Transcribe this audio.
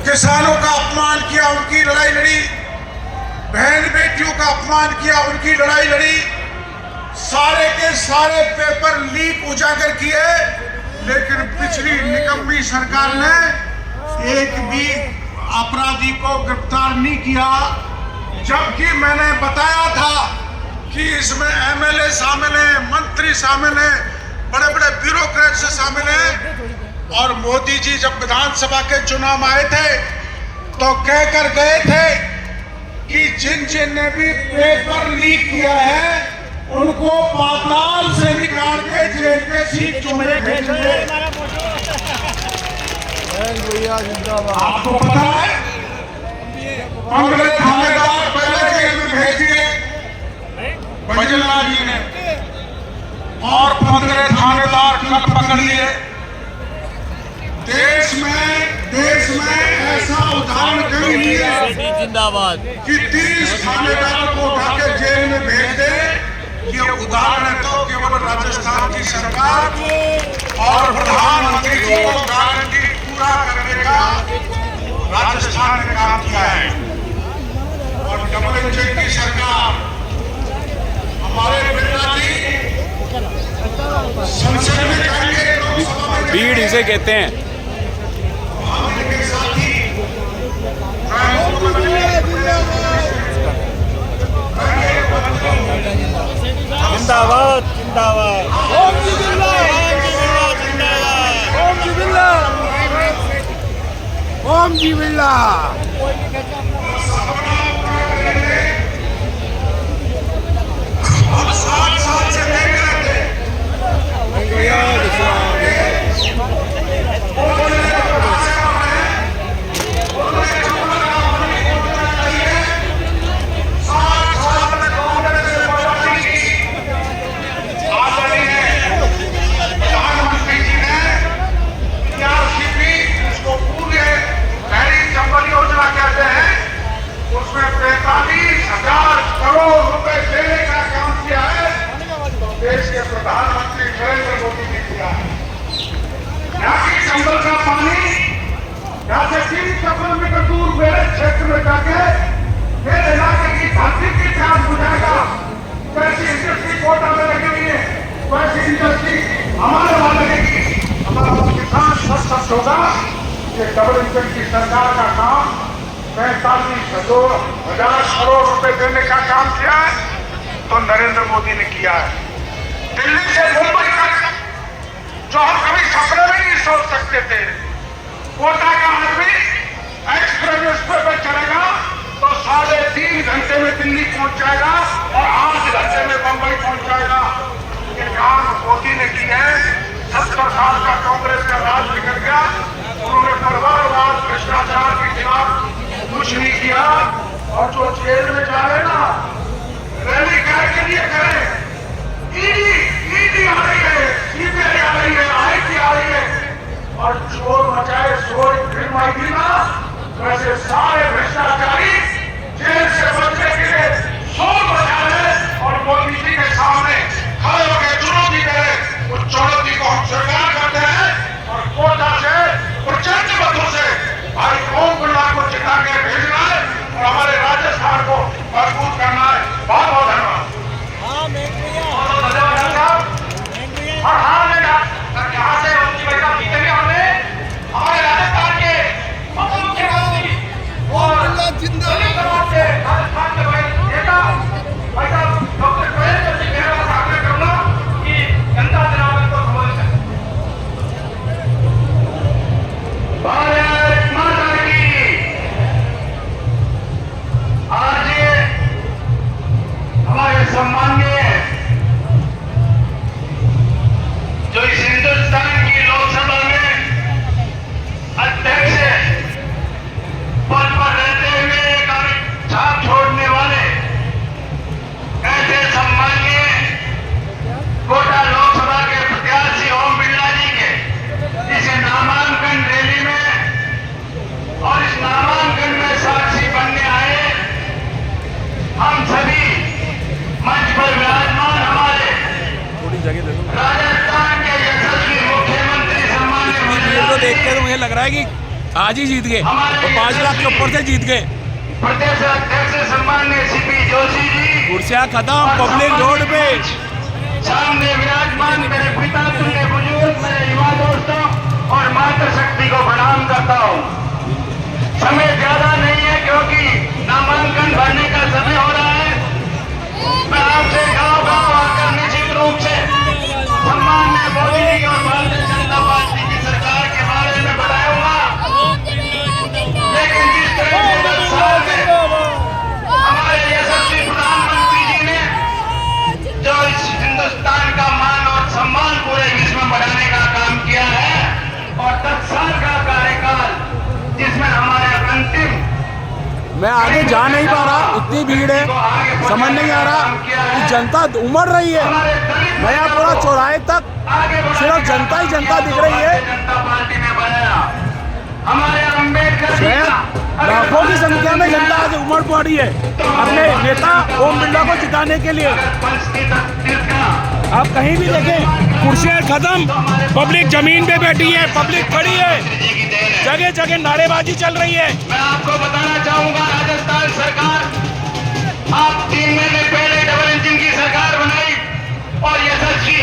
किसानों का अपमान किया, उनकी लड़ाई लड़ी, बहन बेटियों का अपमान किया, उनकी लड़ाई लड़ी, सारे के सारे पेपर लीक उजागर किए, लेकिन पिछली निकम्मी सरकार ने एक भी अपराधी को गिरफ्तार नहीं किया। जबकि मैंने बताया था कि इसमें एमएलए शामिल है, मंत्री शामिल है, बड़े बड़े ब्यूरोक्रेट से शामिल है। और मोदी जी जब विधानसभा के चुनाव आए थे तो कहकर गए थे कि जिन जिन ने भी पेपर लीक किया है उनको पाताल से निकाल के जेल के सीट चुमरे भेजेंगे। आपको पता है कांग्रेस थानेदार पहले जेल में भेज दिए बजला जी ने, और 15 थानेदार कल पकड़ लिए। देश में ऐसा उदाहरण कहीं नहीं है जिंदाबाद कि 30 थानेदार को उठा के जेल में भेज दे। ये उदाहरण है तो केवल राजस्थान की सरकार और प्रधानमंत्री जी को गारंटी पूरा करने का राजस्थान ने काम किया है। और डबल इंजन की सरकार, हमारे बिरला जी संसद में जाएंगे, लोकसभा में भीड़ इसे कहते हैं। जिंदाबाद जिंदाबाद ओम जी बिरला जिंदाबाद ओम जी बिरला ओम जी बिरला। उसमें 45,000 करोड़ रुपए देने का काम किया है देश के प्रधानमंत्री नरेंद्र मोदी ने किया है। यहाँ की संभल का पानी यहाँ से 3 किलोमीटर दूर मेरे क्षेत्र में जाके मेरे इलाके की धरती की जांच बुझाएगा। वैसी इंडस्ट्री कोटा में लगी हुई है, वैसी इंडस्ट्री हमारे वहां लगेगी। हमारा किसान सशक्त होगा। ये डबल इंजन की सरकार का काम 45,000 करोड़ रुपए देने का काम किया है तो नरेंद्र मोदी ने किया है। दिल्ली से मुंबई तक जो हम कभी सपने में नहीं सोच सकते थे, कोटा का आदमी एक्सप्रेस पे चलेगा तो 3.5 घंटे में दिल्ली पहुंच जाएगा और 8 घंटे में मुंबई पहुंच जाएगा। ये काम मोदी ने किया है। 70 साल का कांग्रेस का राज निकल गया, उन्होंने परिवारवाद भ्रष्टाचार के खिलाफ कुछ नहीं किया। और जो जेल में जा रहे ना, रैली के लिए करें, ईडी आ रही है, सीबीआई आ रही है, आईटी आ रही है, और शोर मचाए, शोर फिल्म आएगी ना, वैसे सारे भ्रष्टाचारी जेल से बचने के लिए शोर मचा रहे और मोदी जी के सामने खड़े होकर चुनौती करें। उस चुनौती को हम स्वीकार करते हैं और कोटा से प्रचंड मतों से भाई ओम बिरला को जिता के भेजना है और हमारे राजस्थान को मजबूत करना है। बहुत बहुत धन्यवाद। और हाँ यहाँ से उनकी बैठक जीते भी हमने हमारे राजस्थान के मुख्यमंत्री और राजस्थान के नेता भाई साहब डॉक्टर सुरेंद्र सिंह गहलोत का आग्रह करूंगा कि जनता जनार्दन को संबोधित करें। भारत माता की। आज हमारे सम्माननीय जो इस हिंदुस्तान की लोकसभा में अध्यक्ष पद पर रहते हुए एक छाप छोड़ने वाले ऐसे सम्माननीय कोटा लोकसभा के प्रत्याशी ओम बिरला जी के इस नामांकन रैली में और इस नामांकन में साक्षी बनने आए हम सभी मंच पर विराजमान हमारे राजस्थान के यशस्वी मुख्यमंत्री सम्मानित तो देख के तो मुझे लग रहा है कि आज ही जीत गए तो 5 लाख के ऊपर से जीत गए। प्रदेश अध्यक्ष सम्मान्य सीपी जोशी जी, कुर्सियां खत्म, पब्लिक रोड पे। सामने विराजमान मेरे पिता तुल्य बुजुर्ग, मेरे युवा दोस्तों और मातृशक्ति को प्रणाम करता हूँ। समय ज्यादा नहीं है क्योंकि नामांकन भरने का समय हो रहा है। मैं आपसे गाँव-गाँव आकर निश्चित रूप से सम्मान्य मोदी जी और भारतीय जनता पार्टी की सरकार के बारे में बताऊंगा, लेकिन जिस तरह से 10 साल में हमारे यशस्वी प्रधानमंत्री जी ने जो इस हिंदुस्तान का मान और सम्मान पूरे विश्व में बढ़ाने का काम किया है, और 10 साल का कार्यकाल जिसमें हमारे अंतिम, मैं आगे जा नहीं पा रहा, इतनी भीड़ है, समझ नहीं आ रहा कि जनता उमड़ रही है। मैं यहाँ पूरा चौराहे तक सिर्फ जनता ही जनता दिख रही है। जनता पार्टी में बनाया हमारे अम्बेडकर जी शायद का लाखों की संख्या में जनता आज उमड़ पड़ी है अपने नेता ओम बिरला को जिताने के लिए। आप कहीं भी देखें, कुर्सियां खत्म, पब्लिक जमीन पे बैठी है, पब्लिक खड़ी है, जगह जगह नारेबाजी चल रही है। मैं आपको बताना चाहूंगा, राजस्थान सरकार, आप 3 महीने पहले डबल इंजन की सरकार बनाई और यशस्वी